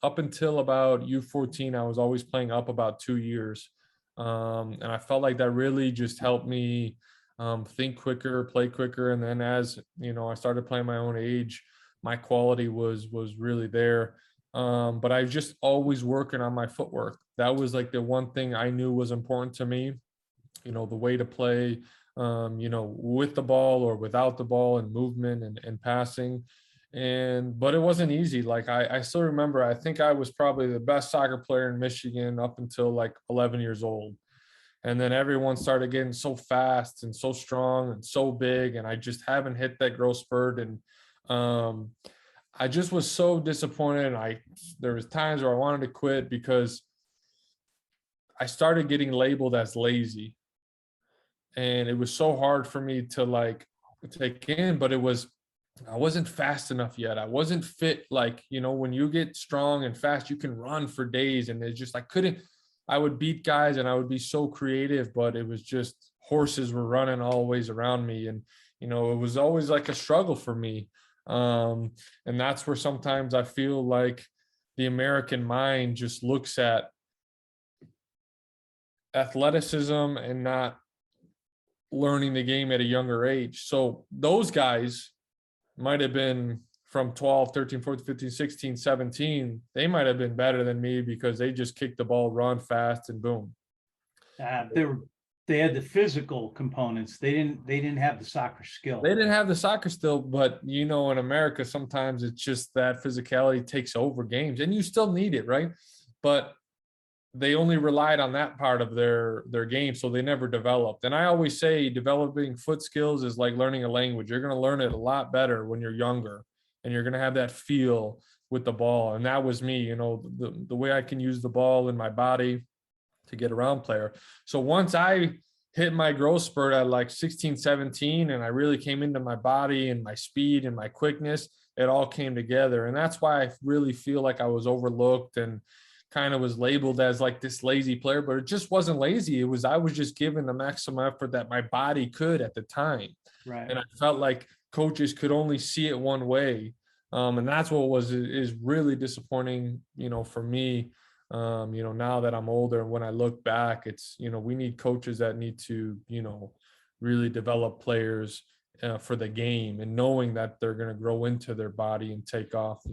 up until about U14, I was always playing up about 2 years. And I felt like that really just helped me think quicker, play quicker. And then as, I started playing my own age, my quality was really there. But I just always working on my footwork. That was like the one thing I knew was important to me, the way to play, with the ball or without the ball, and movement and passing. But it wasn't easy. Like I still remember, I think I was probably the best soccer player in Michigan up until like 11 years old. And then everyone started getting so fast and so strong and so big. And I just haven't hit that growth spurt. And um, I just was so disappointed. And there was times where I wanted to quit because I started getting labeled as lazy. And it was so hard for me to like take in, but I wasn't fast enough yet. I wasn't fit. Like, when you get strong and fast, you can run for days. And it's just, I would beat guys and I would be so creative, but it was just horses were running always around me. And, it was always like a struggle for me. And that's where sometimes I feel like the American mind just looks at athleticism and not learning the game at a younger age. So those guys might have been from 12, 13, 14, 15, 16, 17. They might have been better than me because they just kicked the ball, run fast, and boom. They had the physical components. They didn't have the soccer skill. They didn't have the soccer skill, but in America, sometimes it's just that physicality takes over games, and you still need it, right? But they only relied on that part of their game, so they never developed. And I always say developing foot skills is like learning a language. You're going to learn it a lot better when you're younger, and you're going to have that feel with the ball. And that was me, the way I can use the ball in my body to get around player. So once I hit my growth spurt at like 16, 17, and I really came into my body and my speed and my quickness, it all came together. And that's why I really feel like I was overlooked and kind of was labeled as like this lazy player, but it just wasn't lazy. I was just giving the maximum effort that my body could at the time. Right. And I felt like coaches could only see it one way. And that's what is really disappointing, for me. Now that I'm older, and when I look back, it's, we need coaches that need to, really develop players for the game, and knowing that they're going to grow into their body and take off,